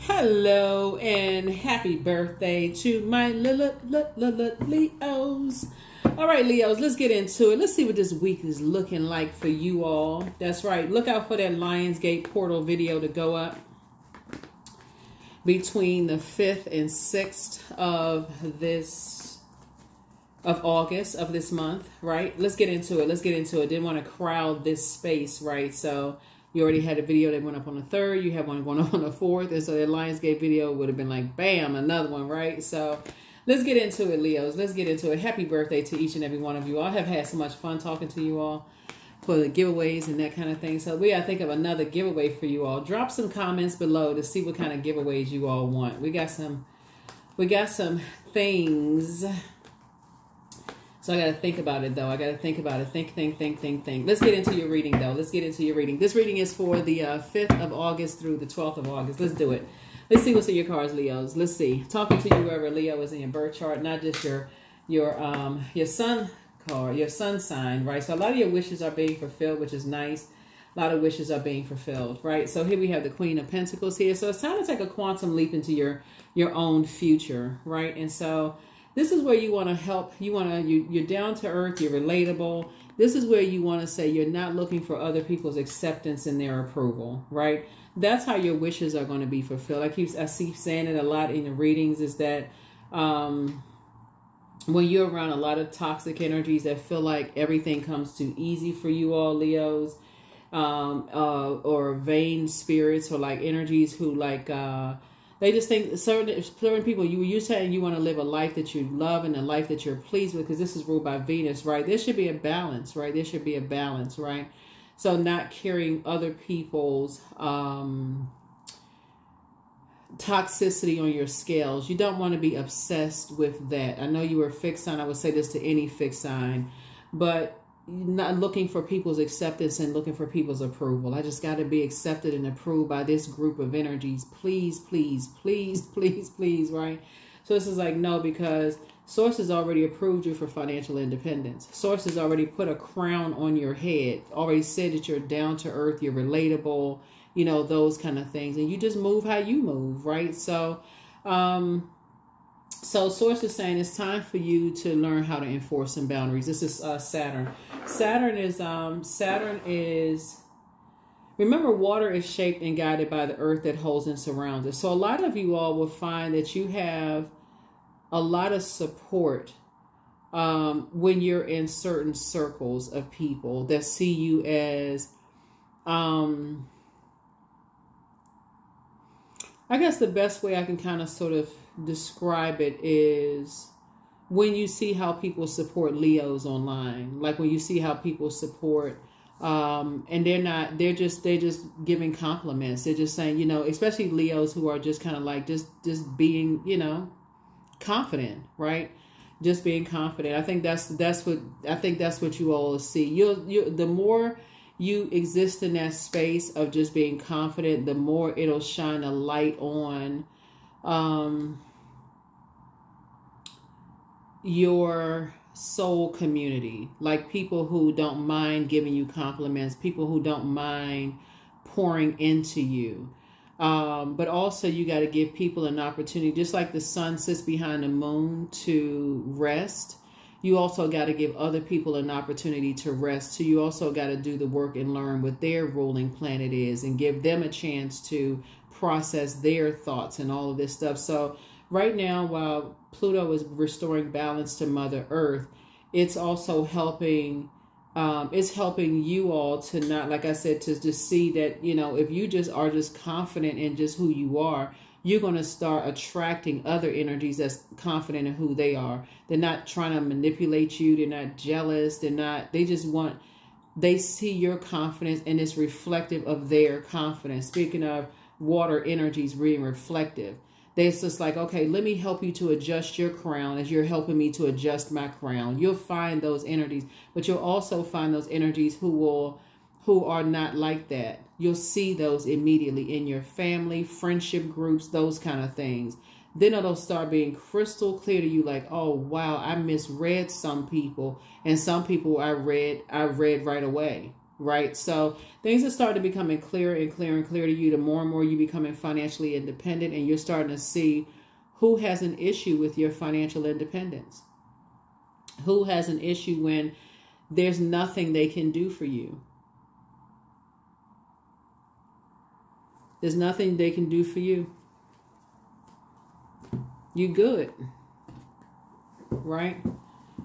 Hello and happy birthday to my Leos. All right, Leos, let's get into it. Let's see what this week is looking like for you all. That's right. Look out for that Lionsgate portal video to go up between the 5th and 6th of August of this month, right? Let's get into it. Didn't want to crowd this space, right? So you already had a video that went up on the 3rd. You have one going up on the 4th. And so that Lionsgate video would have been like, bam, another one, right? So let's get into it, Leos. Let's get into it. Happy birthday to each and every one of you. I have had so much fun talking to you all for the giveaways and that kind of thing. So we got to think of another giveaway for you all. Drop some comments below to see what kind of giveaways you all want. We got some things. So I got to think about it, though. I got to think about it. Think. Let's get into your reading, though. Let's get into your reading. This reading is for the 5th of August through the 12th of August. Let's do it. Let's see what's in your cards, Leos. Let's see. Talking to you, whoever Leo is in your birth chart, not just your sun card, your sun sign, right? So a lot of your wishes are being fulfilled, which is nice. A lot of wishes are being fulfilled, right? So here we have the Queen of Pentacles here. So it's time to take a quantum leap into your own future, right? And so this is where you want to help. You're down to earth. You're relatable. This is where you want to say you're not looking for other people's acceptance and their approval, right? That's how your wishes are going to be fulfilled. I keep saying it a lot in the readings is that when you're around a lot of toxic energies that feel like everything comes too easy for you all, Leos, or vain spirits or like energies who like, they just think certain people, you saying you want to live a life that you love and a life that you're pleased with, because this is ruled by Venus, right? There should be a balance, right? There should be a balance, right? So not carrying other people's toxicity on your scales. You don't want to be obsessed with that. I know you were a fixed sign. I would say this to any fixed sign, but not looking for people's acceptance and looking for people's approval. I just got to be accepted and approved by this group of energies. Please, please, please, please, please, right? So this is like, no, because Source has already approved you for financial independence. Source has already put a crown on your head, already said that you're down to earth, you're relatable, you know, those kind of things. And you just move how you move, right? So, so Source is saying it's time for you to learn how to enforce some boundaries. This is Saturn. Saturn is, remember, water is shaped and guided by the earth that holds and surrounds it. So a lot of you all will find that you have a lot of support when you're in certain circles of people that see you as, I guess the best way I can kind of sort of describe it is when you see how people support Leos online, like when you see how people support, and they're just giving compliments. They're just saying, you know, especially Leos who are just kind of like, just being, you know, confident, right? Just being confident. I think that's what you all see. You the more you exist in that space of just being confident, the more it'll shine a light on your soul community, like people who don't mind giving you compliments, people who don't mind pouring into you. But also you got to give people an opportunity, just like the sun sits behind the moon to rest. You also got to give other people an opportunity to rest. So you also got to do the work and learn what their ruling planet is and give them a chance to process their thoughts and all of this stuff. So right now, while Pluto is restoring balance to Mother Earth, it's also helping, it's helping you all to not, like I said, to just see that, you know, if you just are just confident in just who you are, you're going to start attracting other energies that's confident in who they are. They're not trying to manipulate you. They're not jealous. They see your confidence and it's reflective of their confidence. Speaking of water energies being reflective, it's just like, okay, let me help you to adjust your crown as you're helping me to adjust my crown. You'll find those energies, but you'll also find those energies who are not like that. You'll see those immediately in your family, friendship groups, those kind of things. Then it'll start being crystal clear to you, like, oh, wow, I misread some people. And some people I read right away, right? So things are starting to becoming clearer and clearer and clearer to you. The more and more you becoming financially independent, and you're starting to see who has an issue with your financial independence. Who has an issue when there's nothing they can do for you. There's nothing they can do for you. You good, right?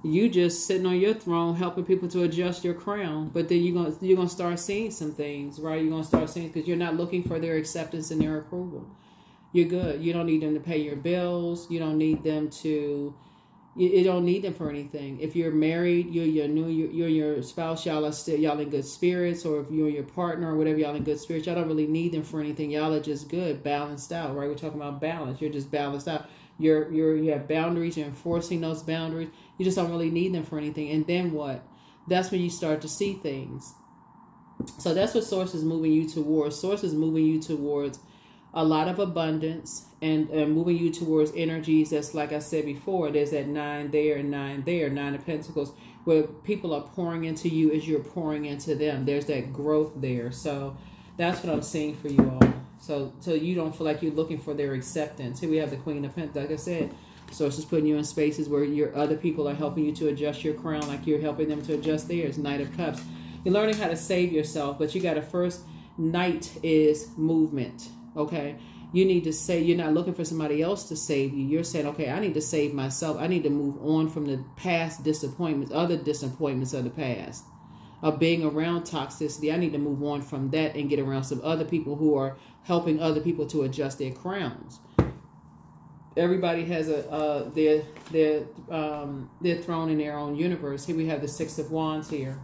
You just sitting on your throne helping people to adjust your crown. But then you're gonna start seeing some things, right? You're gonna start seeing, because you're not looking for their acceptance and their approval. You're good. You don't need them to pay your bills. You don't need them to. You don't need them for anything. If you're married, you and your spouse, y'all in good spirits, or if you and your partner or whatever, y'all in good spirits, y'all don't really need them for anything. Y'all are just good, balanced out, right? We're talking about balance. You're just balanced out. You have boundaries. You're enforcing those boundaries. You just don't really need them for anything. And then what? That's when you start to see things. So that's what Source is moving you towards. Source is moving you towards a lot of abundance, and moving you towards energies that's, like I said before, there's that 9 there and 9 there, 9 of Pentacles, where people are pouring into you as you're pouring into them. There's that growth there. So that's what I'm seeing for you all. So you don't feel like you're looking for their acceptance. Here we have the Queen of Pentacles. Like I said, Source is putting you in spaces where your other people are helping you to adjust your crown, like you're helping them to adjust theirs. Knight of Cups. You're learning how to save yourself, but you got to first, Knight is movement. Okay, you need to say, you're not looking for somebody else to save you. You're saying, okay, I need to save myself. I need to move on from the past disappointments, other disappointments of the past, of being around toxicity. I need to move on from that and get around some other people who are helping other people to adjust their crowns. Everybody has their throne in their own universe. Here we have the 6 of Wands here.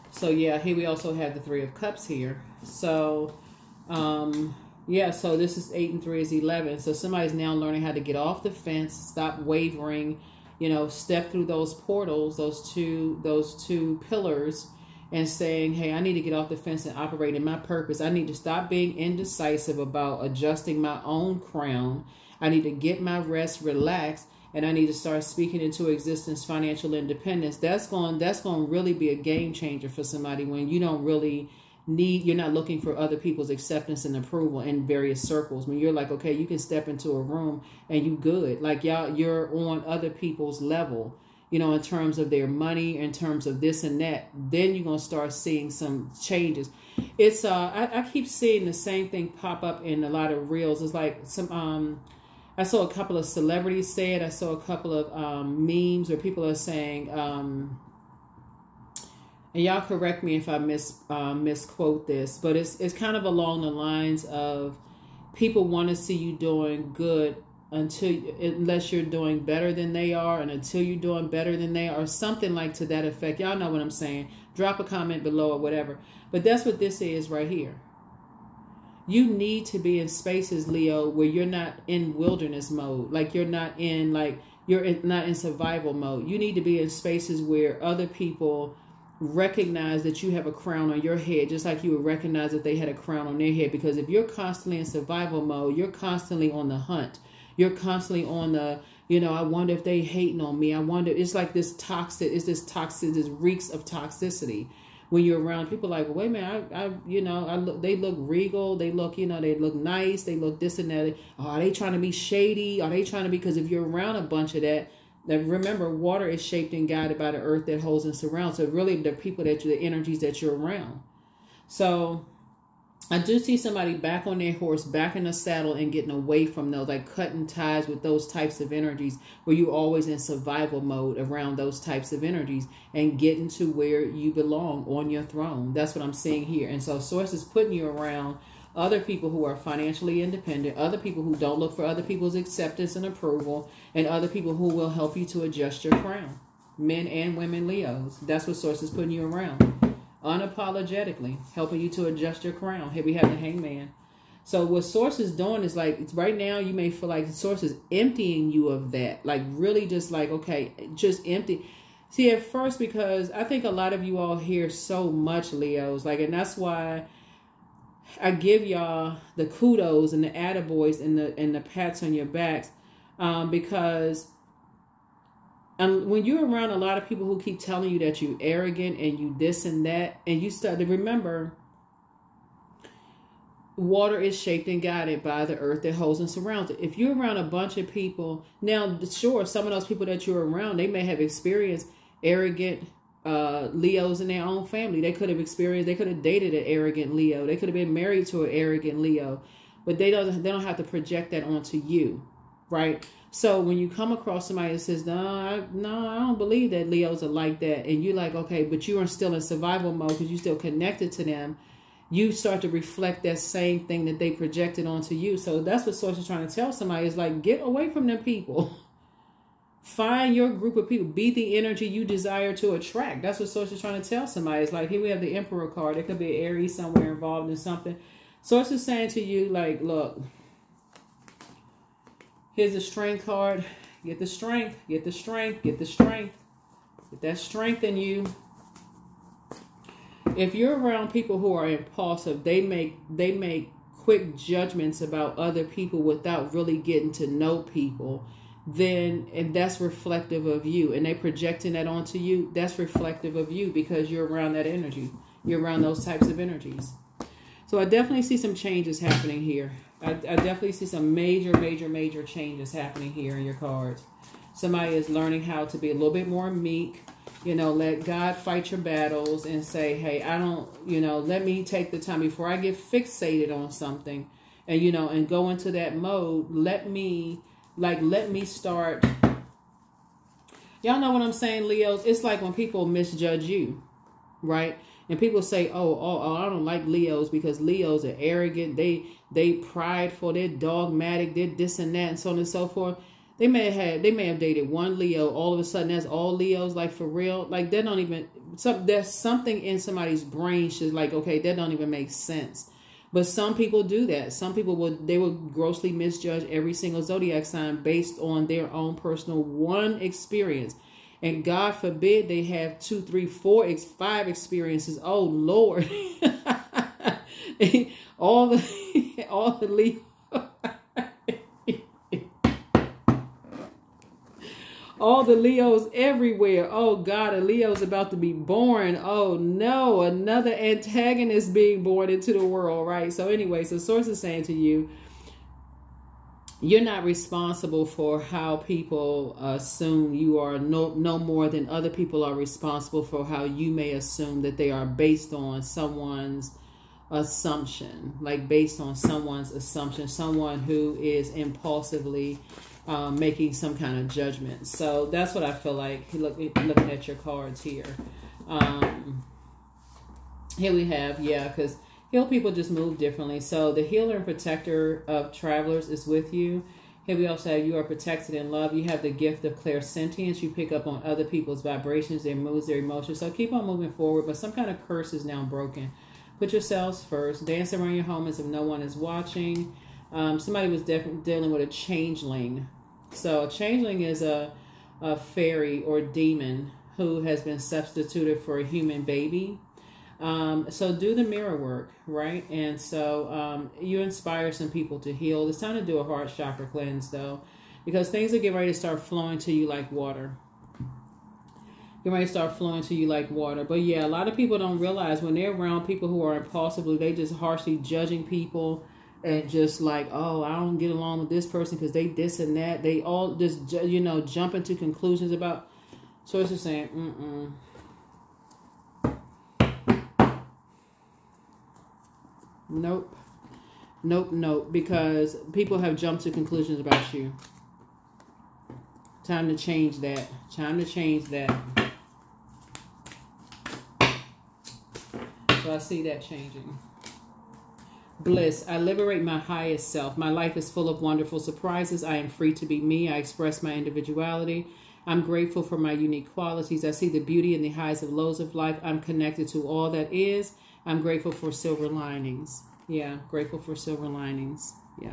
So yeah, here we also have the 3 of Cups here. So yeah, so this is 8 and 3 is 11. So somebody's now learning how to get off the fence, stop wavering, step through those portals, those two pillars, and saying, hey, I need to get off the fence and operate in my purpose. I need to stop being indecisive about adjusting my own crown. I need to get my rest, relax, and I need to start speaking into existence financial independence. That's going to really be a game changer for somebody, when you don't really you're not looking for other people's acceptance and approval in various circles. When you're like, okay, you can step into a room and you good. Like you're on other people's level, in terms of their money, in terms of this and that. Then you're going to start seeing some changes. It's, I keep seeing the same thing pop up in a lot of reels. It's like I saw a couple of celebrities say it. I saw a couple of memes where people are saying, and y'all correct me if I misquote this, but it's kind of along the lines of, people want to see you doing good unless you're doing better than they are, and until you're doing better than they are, something like to that effect. Y'all know what I'm saying. Drop a comment below or whatever. But that's what this is right here. You need to be in spaces, Leo, where you're not in wilderness mode. Like you're not in not in survival mode. You need to be in spaces where other people recognize that you have a crown on your head, just like you would recognize that they had a crown on their head. Because if you're constantly in survival mode, you're constantly on the hunt. You're constantly on the, I wonder if they hating on me. I wonder, it's like this toxic, this reeks of toxicity. When you're around people like, well, wait a minute, they look regal. They look, they look nice. They look this and that. Oh, are they trying to be shady? Are they trying to be, because if you're around a bunch of that, remember, water is shaped and guided by the earth that holds and surrounds. So really, the people the energies that you're around. So I do see somebody back on their horse, back in the saddle, and getting away from those, like cutting ties with those types of energies, where you're always in survival mode around those types of energies, and getting to where you belong on your throne. That's what I'm seeing here. And so Source is putting you around other people who are financially independent, other people who don't look for other people's acceptance and approval, and other people who will help you to adjust your crown. Men and women Leos. That's what Source is putting you around. Unapologetically helping you to adjust your crown. Here we have the Hangman. So what Source is doing is, like, right now you may feel like Source is emptying you of that. Like really just like, okay, just empty. See, at first, because I think a lot of you all hear so much, Leos, like, and that's why I give y'all the kudos and the attaboys and the pats on your backs, because And when you're around a lot of people who keep telling you that you're arrogant and you this and that, and you start to remember, water is shaped and guided by the earth that holds and surrounds it. If you're around a bunch of people, now, sure, some of those people that you're around, they may have experienced arrogant Leos in their own family. They could have dated an arrogant Leo. They could have been married to an arrogant Leo, but they don't have to project that onto you, right? So when you come across somebody that says, no, I don't believe that Leos are like that, and you're like, okay, but you are still in survival mode because you're still connected to them, you start to reflect that same thing that they projected onto you. So that's what Source is trying to tell somebody, is like, get away from them people. Find your group of people. Be the energy you desire to attract. That's what Source is trying to tell somebody. It's like, here we have the Emperor card. There could be an Aries somewhere involved in something. Source is saying to you, like, look, here's the Strength card. Get the strength. Get the strength. Get the strength. Get that strength in you. If you're around people who are impulsive, they make quick judgments about other people without really getting to know people, and that's reflective of you, and they projecting that onto you, that's reflective of you because you're around that energy. You're around those types of energies. So I definitely see some changes happening here. I definitely see some major changes happening here in your cards. Somebody is learning how to be a little bit more meek. You know, let God fight your battles and say, hey, I don't, let me take the time before I get fixated on something and, and go into that mode. Let me start. Y'all know what I'm saying, Leos? It's like when people misjudge you, right? And people say, oh, I don't like Leos because Leos are arrogant. They prideful. They're dogmatic. They're this and that and so on and so forth. They may have dated one Leo. All of a sudden, that's all Leos. Like, for real. Like, they don't even. There's something in somebody's brain. She's like, okay, that don't even make sense. But some people do that. Some people will grossly misjudge every single zodiac sign based on their own personal one experience. And God forbid they have 2, 3, 4, 5 experiences. Oh Lord, all the Leo. All the Leos everywhere. Oh God, a Leo's about to be born. Oh no, another antagonist being born into the world, right? So anyway, so Source is saying to you, you're not responsible for how people assume you are, no more than other people are responsible for how you may assume that they are based on someone's assumption, someone who is impulsively making some kind of judgment. So that's what I feel like looking at your cards here. Here we have, because healed people just move differently. So the healer and protector of travelers is with you. Here we also have you are protected in love. You have the gift of clairsentience. You pick up on other people's vibrations, their moods, their emotions. So keep on moving forward. But some kind of curse is now broken. Put yourselves first. Dance around your home as if no one is watching. Somebody was definitely dealing with a changeling. So a changeling is a fairy or demon who has been substituted for a human baby. So do the mirror work, right? And so you inspire some people to heal. It's time to do a heart chakra cleanse, though, because things are getting ready to start flowing to you like water. But yeah, a lot of people don't realize when they're around people who are impulsively, they just harshly judging people and just like, oh, I don't get along with this person because they this and that. They all just, jump into conclusions about. So it's just saying, Nope. Because people have jumped to conclusions about you. Time to change that. So I see that changing. Bliss. I liberate my highest self. My life is full of wonderful surprises. I am free to be me. I express my individuality. I'm grateful for my unique qualities. I see the beauty in the highs and lows of life. I'm connected to all that is. I'm grateful for silver linings. Yeah, grateful for silver linings. Yeah.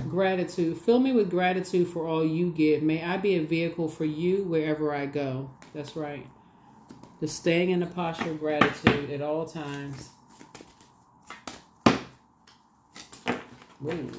Gratitude. Fill me with gratitude for all you give. May I be a vehicle for you wherever I go. That's right. Just staying in the posture of gratitude at all times. Ooh.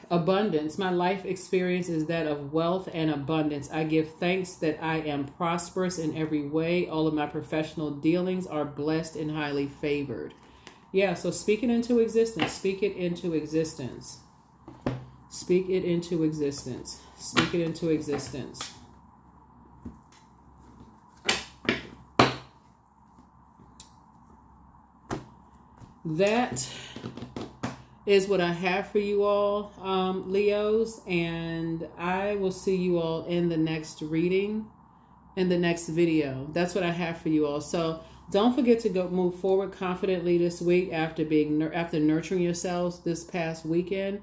Abundance. My life experience is that of wealth and abundance. I give thanks that I am prosperous in every way. All of my professional dealings are blessed and highly favored. Yeah, so speak it into existence. Speak it into existence. Speak it into existence. Speak it into existence. That is what I have for you all, Leos, and I will see you all in the next reading, in the next video. That's what I have for you all. So don't forget to go move forward confidently this week after nurturing yourselves this past weekend.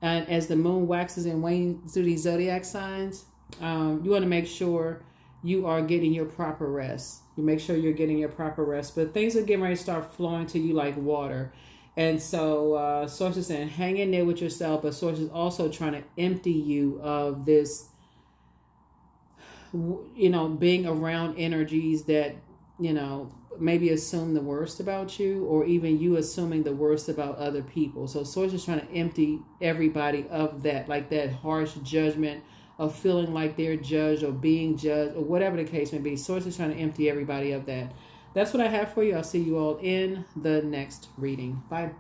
And as the moon waxes and wanes through these zodiac signs, you want to make sure you are getting your proper rest. You make sure you're getting your proper rest. But things are getting ready to start flowing to you like water. And so Source is saying, hang in there with yourself. But Source is also trying to empty you of this, being around energies that, maybe assume the worst about you, or even you assuming the worst about other people. So Source is trying to empty everybody of that, like that harsh judgment of feeling like they're judged or being judged or whatever the case may be. Source is trying to empty everybody of that. That's what I have for you. I'll see you all in the next reading. Bye.